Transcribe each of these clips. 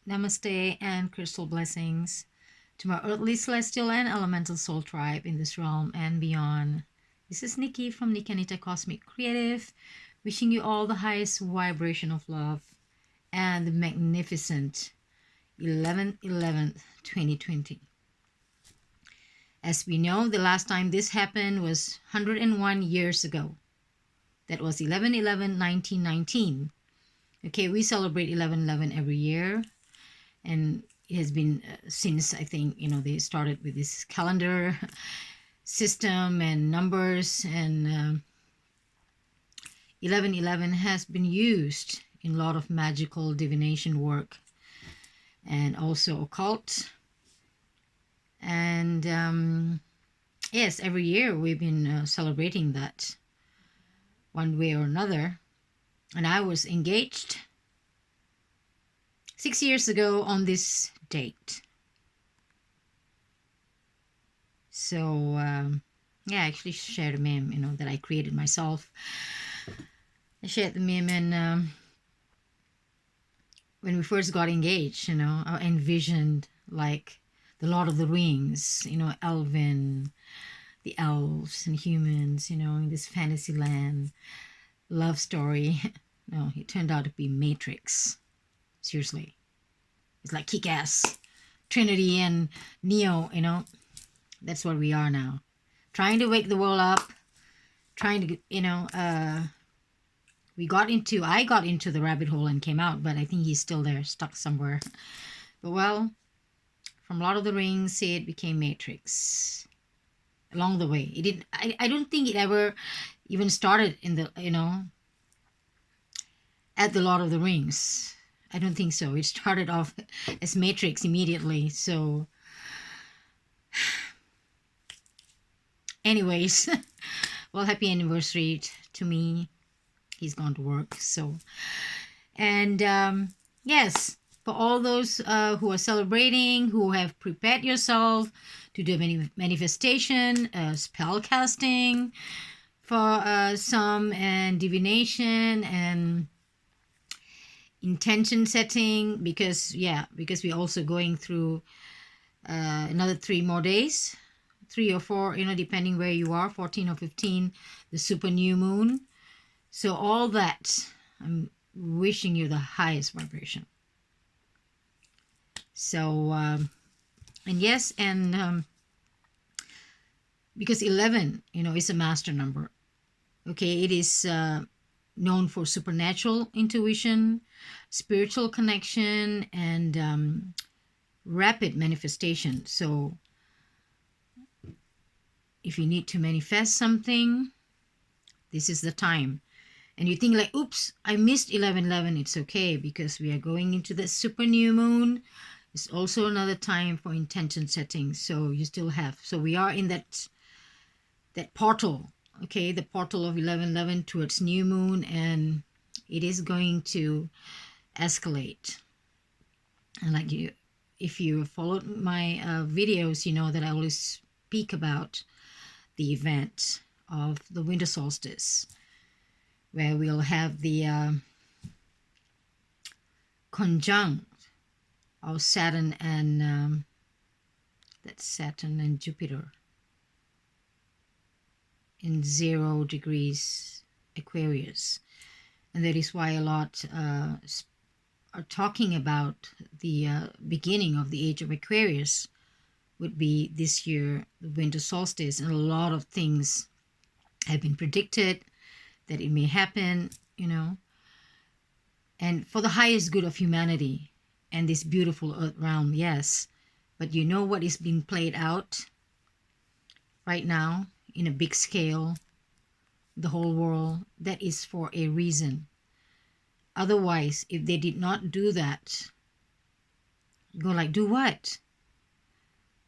Namaste and crystal blessings to my earthly, celestial, and elemental soul tribe in this realm and beyond. This is Nikki from Nikki Anita Cosmic Creative, wishing you all the highest vibration of love and the magnificent 11/11 2020. As we know, the last time this happened was 101 years ago. That was 11/11/1919. Okay, we celebrate 11/11 every year, and it has been since, I think, they started with this calendar system and numbers, and 11/11 has been used in a lot of magical divination work and also occult. And yes, every year we've been celebrating that one way or another. And I was engaged 6 years ago on this date. So yeah, I actually shared a meme, that I created myself. I shared the meme, and when we first got engaged, I envisioned like the Lord of the Rings, Elven, the elves and humans, in this fantasy land love story. No, it turned out to be Matrix. Seriously, it's like Kick-Ass, Trinity, and Neo. That's what we are now, trying to wake the world up, trying to I got into the rabbit hole and came out, but I think he's still there, stuck somewhere. But well, from Lord of the Rings, it became Matrix. Along the way, it didn't. I don't think it ever even started in the at the Lord of the Rings. I don't think so. It started off as Matrix immediately. So, anyways, well, happy anniversary to me. He's gone to work. So, and yes, for all those who are celebrating, who have prepared yourself to do manifestation, spell casting for some, and divination and intention setting, because we're also going through another 3 more days, 3 or 4, depending where you are, 14 or 15, the super new moon. So all that, I'm wishing you the highest vibration. So and yes, and because 11 is a master number. Okay, it is known for supernatural intuition, spiritual connection, and rapid manifestation. So if you need to manifest something, this is the time. And you think like, oops, I missed 11/11. It's okay, because we are going into the super new moon. It's also another time for intention setting. So you still have. So we are in that portal. Okay, the portal of 11/11 towards new moon, and it is going to escalate. And like if you followed my videos, you know that I always speak about the event of the winter solstice, where we'll have the conjunct of Saturn and that's Saturn and Jupiter in 0 degrees Aquarius. And that is why a lot are talking about the beginning of the age of Aquarius would be this year, the winter solstice. And a lot of things have been predicted that it may happen, and for the highest good of humanity and this beautiful earth realm, yes. But what is being played out right now in a big scale, the whole world, that is for a reason. Otherwise, if they did not do that, go like, do what?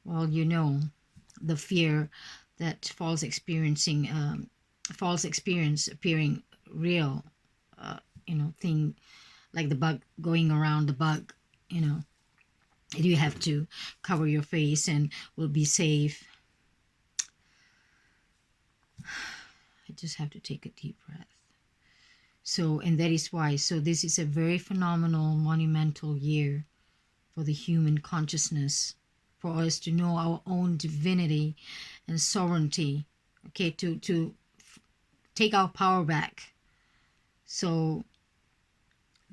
Well, the fear that false experience appearing real, thing like the bug going around the bug, you have to cover your face and will be safe. I just have to take a deep breath. So, and that is why. So this is a very phenomenal, monumental year for the human consciousness, for us to know our own divinity and sovereignty, okay, to take our power back. So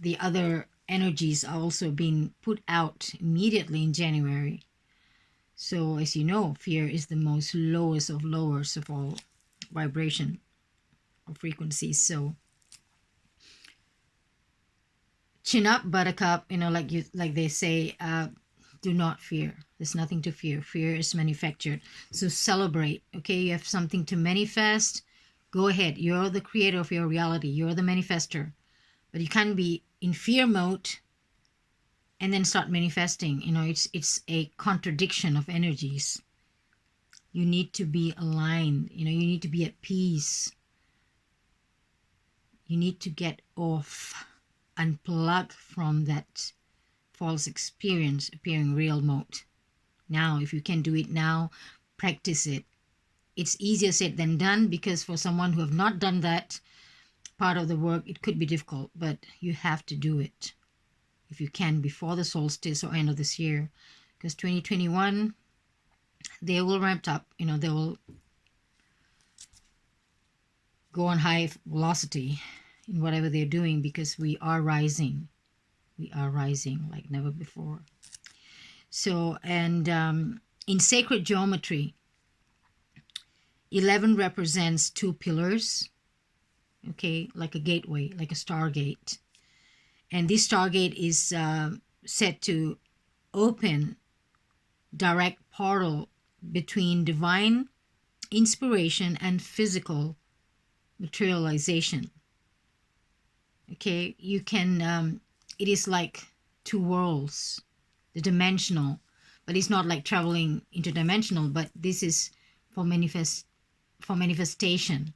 the other energies are also being put out immediately in January. So as you know, fear is the most lowest of lowers of all vibration or frequencies. So chin up, buttercup, like they say, do not fear. There's nothing to fear. Fear is manufactured. So celebrate. Okay, you have something to manifest. Go ahead. You're the creator of your reality. You're the manifester. But you can't be in fear mode and then start manifesting. It's a contradiction of energies. You need to be aligned. You need to be at peace. You need to get off, unplug from that false experience appearing real mode. Now, if you can do it now, practice it. It's easier said than done, because for someone who have not done that part of the work, it could be difficult, but you have to do it if you can before the solstice or end of this year, because 2021, they will ramp up. They will go on high velocity in whatever they're doing, because we are rising. We are rising like never before. So, and in sacred geometry, 11 represents 2 pillars, okay, like a gateway, like a stargate. And this stargate is set to open direct portal between divine inspiration and physical materialization. Okay, you can, it is like 2 worlds, the dimensional, but it's not like traveling interdimensional, but this is for manifestation.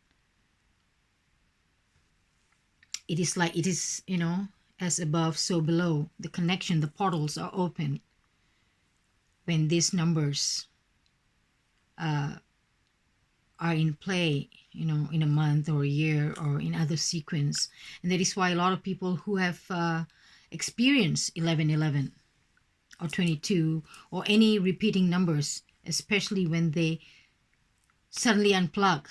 It is like, it is, as above, so below. The connection, the portals are open when these numbers are in play, in a month or a year or in other sequence. And that is why a lot of people who have experienced 1111 or 22 or any repeating numbers, especially when they suddenly unplug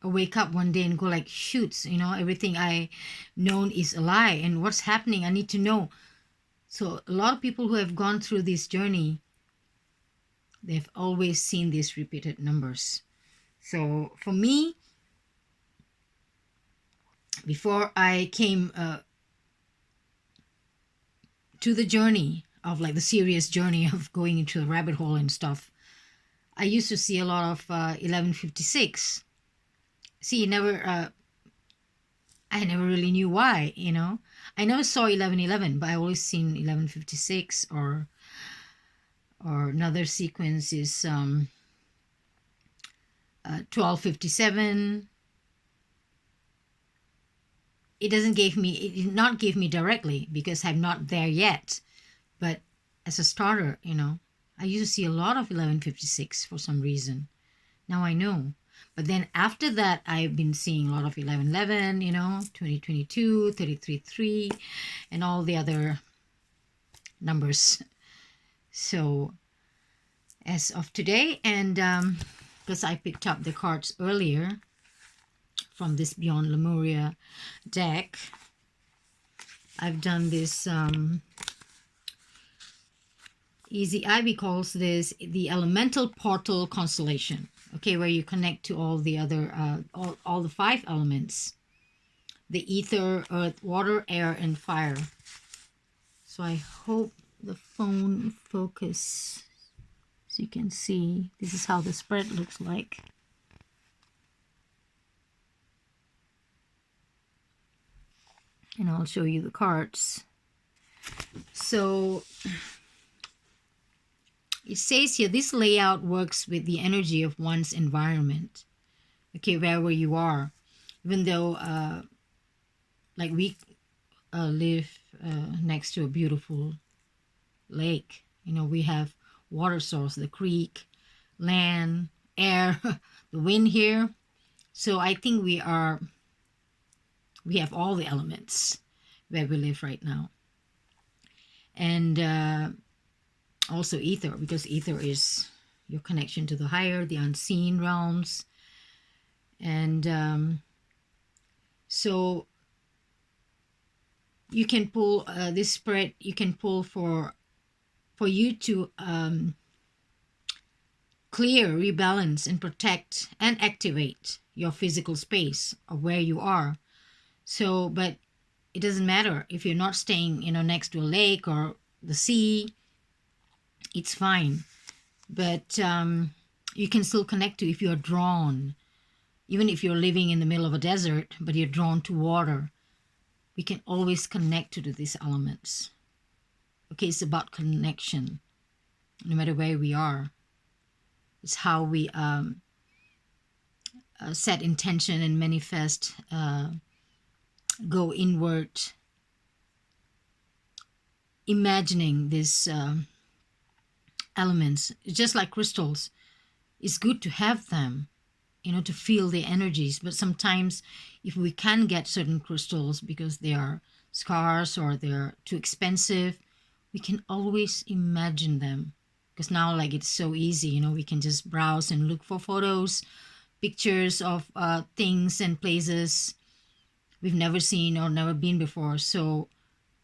or wake up one day and go like, shoots, everything I known is a lie, and what's happening, I need to know. So a lot of people who have gone through this journey, they've always seen these repeated numbers. So for me, before I came to the journey of, like, the serious journey of going into the rabbit hole and stuff, I used to see a lot of 1156. See, I never really knew why, I never saw 1111, but I always seen 1156, or another sequence is 1257. It did not give me directly, because I'm not there yet, but as a starter, I used to see a lot of 1156 for some reason. Now I know. But then after that, I've been seeing a lot of 1111, 2022, 333, and all the other numbers. So as of today, and because I picked up the cards earlier from this Beyond Lemuria deck, I've done this Izzy Ivy calls this the elemental portal constellation, okay, where you connect to all the other all the 5 elements: the ether, earth, water, air, and fire. So I hope the phone focus, so you can see this is how the spread looks like. And I'll show you the cards. So it says here, this layout works with the energy of one's environment, okay, wherever you are. Even though, like, we live next to a beautiful lake, we have water source, the creek, land, air, the wind here. So I think we have all the elements where we live right now. And Also ether, because ether is your connection to the higher, the unseen realms. And so you can pull this spread, you can pull for you to clear, rebalance, and protect and activate your physical space of where you are. So, but it doesn't matter if you're not staying, next to a lake or the sea, it's fine. But you can still connect to, if you're drawn, even if you're living in the middle of a desert, but you're drawn to water, we can always connect to these elements. Okay, it's about connection, no matter where we are. It's how we set intention and manifest, go inward, imagining these elements. Just like crystals, it's good to have them, to feel the energies. But sometimes if we can get certain crystals because they are scarce or they're too expensive, we can always imagine them. Because now, like, it's so easy, we can just browse and look for photos, pictures of things and places we've never seen or never been before. So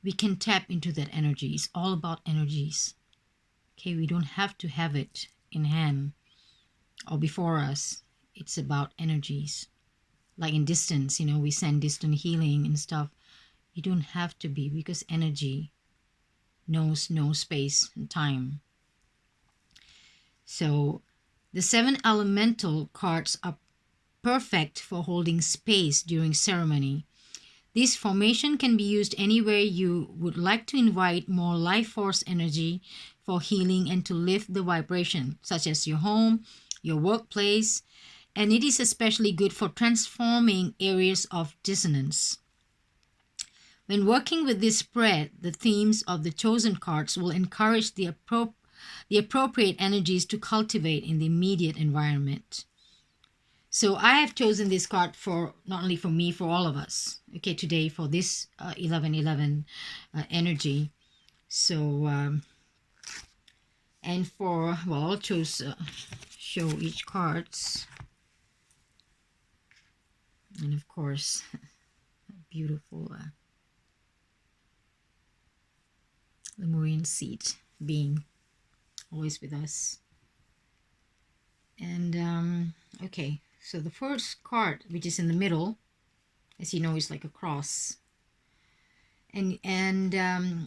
we can tap into that energy. It's all about energies. Okay, we don't have to have it in hand or before us. It's about energies. Like in distance, we send distant healing and stuff. You don't have to be, because energy knows no space and time. So the 7 elemental cards are perfect for holding space during ceremony. This formation can be used anywhere you would like to invite more life force energy for healing and to lift the vibration, such as your home, your workplace, and it is especially good for transforming areas of dissonance. When working with this spread, the themes of the chosen cards will encourage the appropriate energies to cultivate in the immediate environment. So I have chosen this card for not only for me, for all of us. Okay, today for this 1111 energy. So and for, well, I'll choose show each cards, and of course, beautiful Lemurian seed being always with us. And okay, so the first card, which is in the middle, as you know, is like a cross. And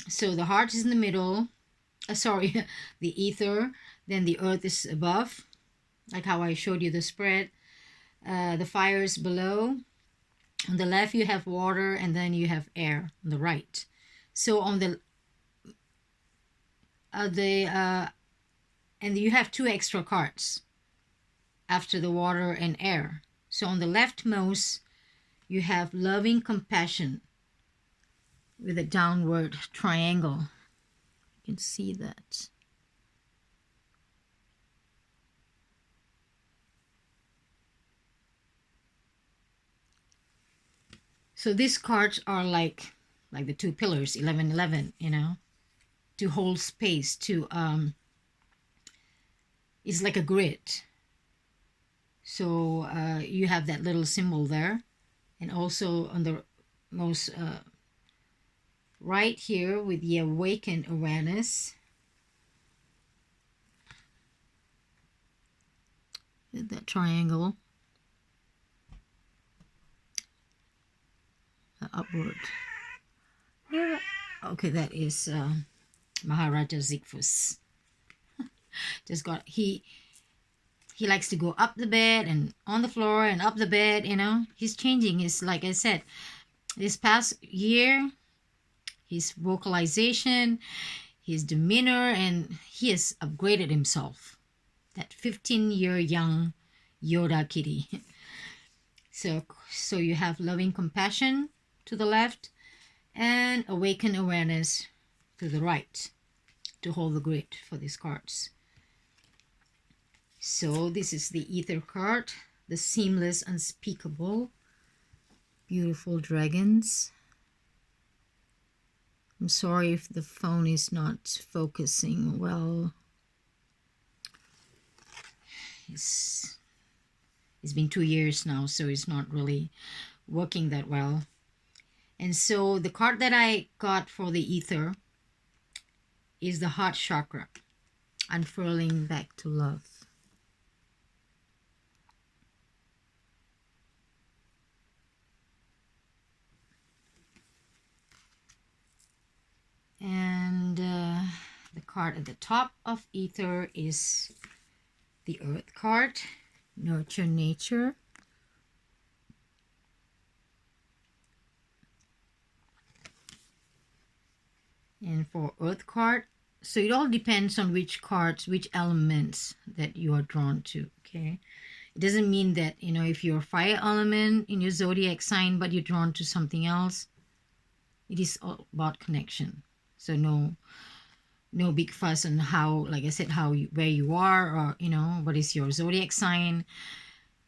so the heart is in the middle. Sorry, the ether. Then the earth is above, like how I showed you the spread. The fire is below. On the left you have water, and then you have air on the right. So on the and you have 2 extra cards after the water and air. So on the leftmost you have loving compassion with a downward triangle. You can see that. So these cards are like the 2 pillars, 1111, to hold space, to it's like a grid. So you have that little symbol there, and also on the most right here with the awakened awareness, that triangle, upward. Yeah. Okay, that is Maharaja Zigfus. Just got he likes to go up the bed and on the floor and up the bed. He's changing his, like I said, this past year, his vocalization, his demeanor, and he has upgraded himself. That 15-year young Yoda kitty. So you have loving compassion to the left and awakened awareness to the right to hold the grid for these cards. So this is the ether card, the seamless, unspeakable, beautiful dragons, I'm sorry if the phone is not focusing well. It's been 2 years now, so it's not really working that well. And so the card that I got for the ether is the heart chakra, unfurling back to love. And the card at the top of ether is the earth card, nurture nature. And for earth card, so it all depends on which cards, which elements that you are drawn to, okay? It doesn't mean that, you know, if you're a fire element in your zodiac sign, but you're drawn to something else, it is all about connection. So no big fuss on how, like I said, where you are, or, you know, what is your zodiac sign.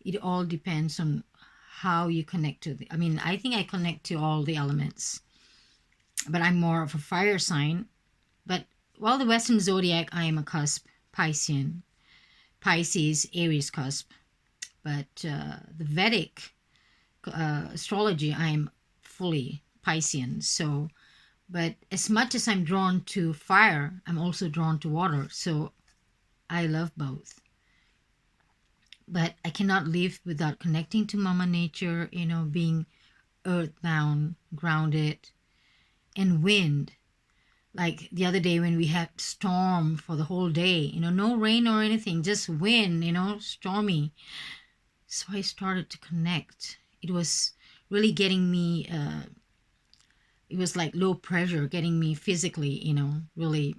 It all depends on how you connect to I mean, I think I connect to all the elements, but I'm more of a fire sign. But while the Western zodiac, I am a cusp, Piscean, Pisces, Aries cusp. But the Vedic astrology, I'm fully Piscean. So, but as much as I'm drawn to fire, I'm also drawn to water. So I love both. But I cannot live without connecting to Mama Nature, you know, being earthbound, grounded, and wind. Like the other day when we had storm for the whole day, you know, no rain or anything, just wind, you know, stormy. So I started to connect. It was really getting me, it was like low pressure, getting me physically, you know, really.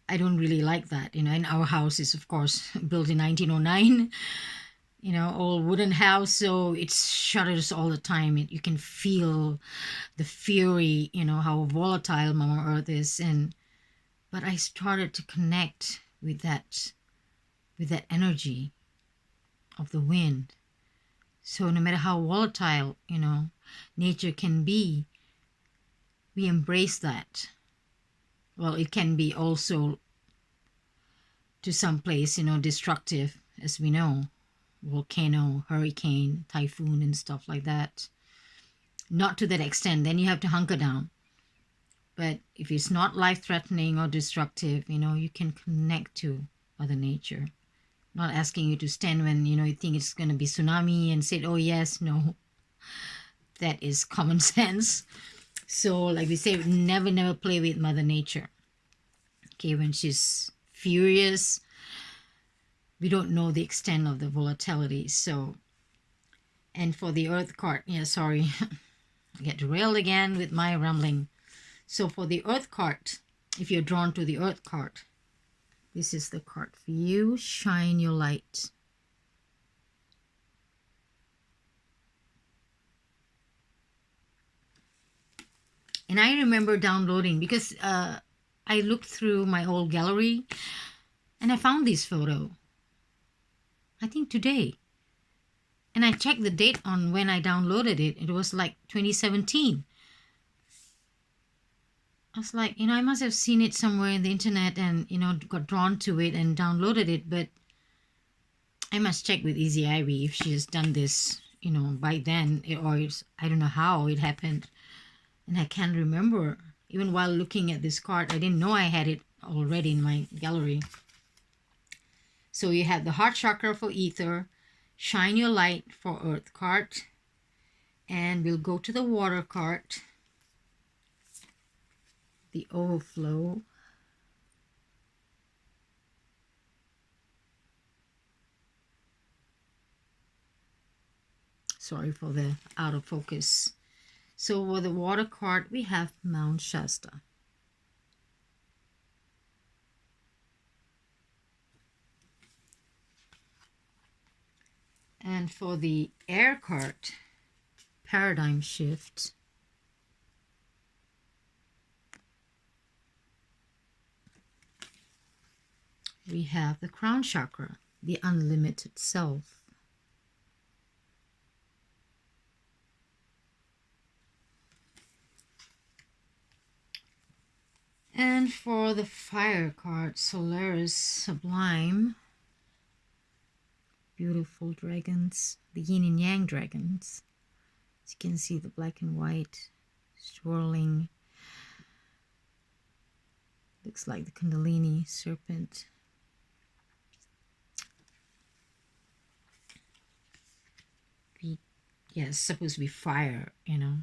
I don't really like that, you know. And our house is, of course, built in 1909, you know, all wooden house, so it shudders all the time. You can feel the fury, you know, how volatile Mama Earth is. But I started to connect with that energy of the wind. So no matter how volatile, you know, nature can be, we embrace that. Well, it can be also to some place, you know, destructive, as we know, volcano, hurricane, typhoon, and stuff like that. Not to that extent, then you have to hunker down. But if it's not life-threatening or destructive, you know, you can connect to Mother Nature. Not asking you to stand when, you know, you think it's going to be tsunami and say, oh yes, no. That is common sense. So like we say, never play with Mother Nature. Okay, when she's furious, we don't know the extent of the volatility. So, and for the earth card, yeah, sorry, I get derailed again with my rambling. So for the earth card, if you're drawn to the earth card, this is the card for you. Shine your light. And I remember downloading, because I looked through my old gallery and I found this photo, I think today. And I checked the date on when I downloaded it. It was like 2017. I was like, you know, I must have seen it somewhere in the internet and, you know, got drawn to it and downloaded it. But I must check with Izzy Ivy if she has done this, you know, by then. Or I don't know how it happened. And I can't remember. Even while looking at this card, I didn't know I had it already in my gallery. So you have the heart chakra for ether, shine your light for earth card, and we'll go to the water card, the overflow. Sorry for the out of focus. So for the water card, we have Mount Shasta. And for the air card, paradigm shift, we have the crown chakra, the unlimited self. And for the fire card, Solaris Sublime. Beautiful dragons, the yin and yang dragons. As you can see, the black and white swirling. Looks like the Kundalini serpent. Yes, supposed to be fire, you know.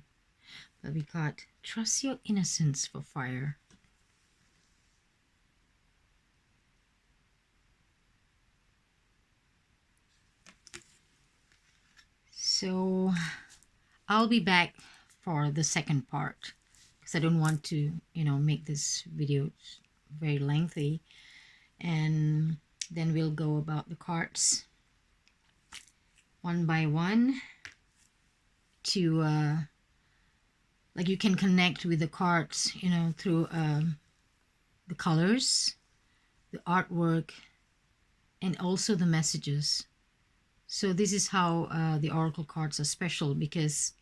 But we got trust your innocence for fire. So I'll be back for the second part because I don't want to, you know, make this video very lengthy. And then we'll go about the cards one by one to like you can connect with the cards, you know, through the colors, the artwork, and also the messages. So this is how the oracle cards are special, because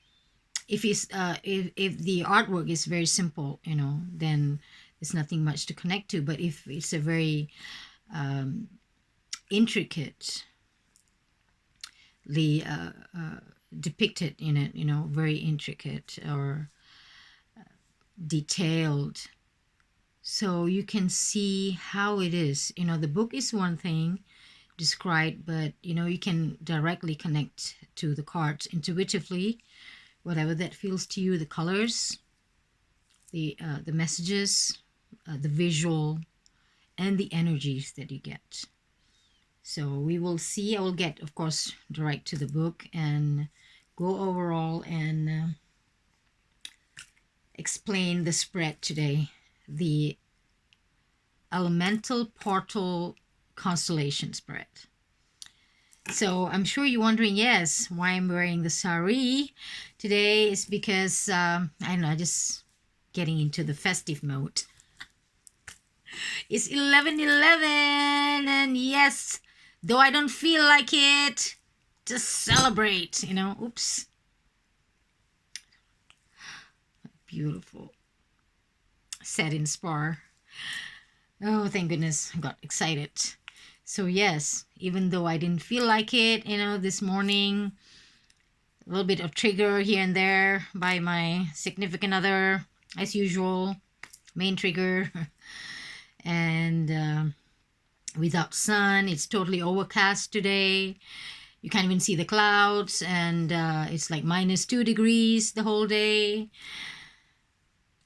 if the artwork is very simple, you know, then there's nothing much to connect to. But if it's a very intricately depicted in it, you know, very intricate or detailed, so you can see how it is. You know, the book is one thing described, but you know, you can directly connect to the cards intuitively, whatever that feels to you, the colors, the messages, the visual, and the energies that you get. So we will see. I will get, of course, direct to the book and go overall and explain the spread today, the elemental portal constellation spread. So I'm sure you're wondering, yes, why I'm wearing the sari today is because I don't know, just getting into the festive mode. It's 11/11, and yes, though I don't feel like it, just celebrate, you know. Oops. Beautiful satin spar. Oh, thank goodness, I got excited. So yes, even though I didn't feel like it, you know, this morning, a little bit of trigger here and there by my significant other, as usual, main trigger. And without sun, it's totally overcast today. You can't even see the clouds, and it's like -2 degrees the whole day.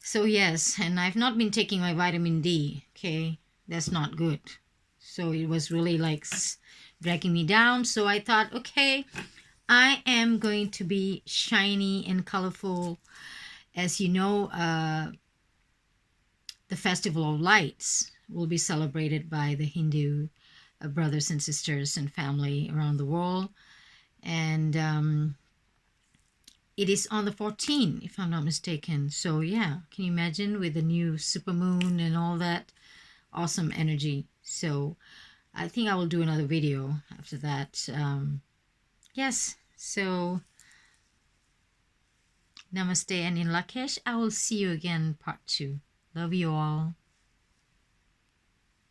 So yes, and I've not been taking my vitamin D. Okay, that's not good. So it was really like dragging me down. So I thought, okay, I am going to be shiny and colorful. As you know, the Festival of Lights will be celebrated by the Hindu brothers and sisters and family around the world. And it is on the 14th, if I'm not mistaken. So yeah, can you imagine, with the new supermoon and all that awesome energy? So I think I will do another video after that. Yes, so namaste and in Lakesh. I will see you again part 2. Love you all.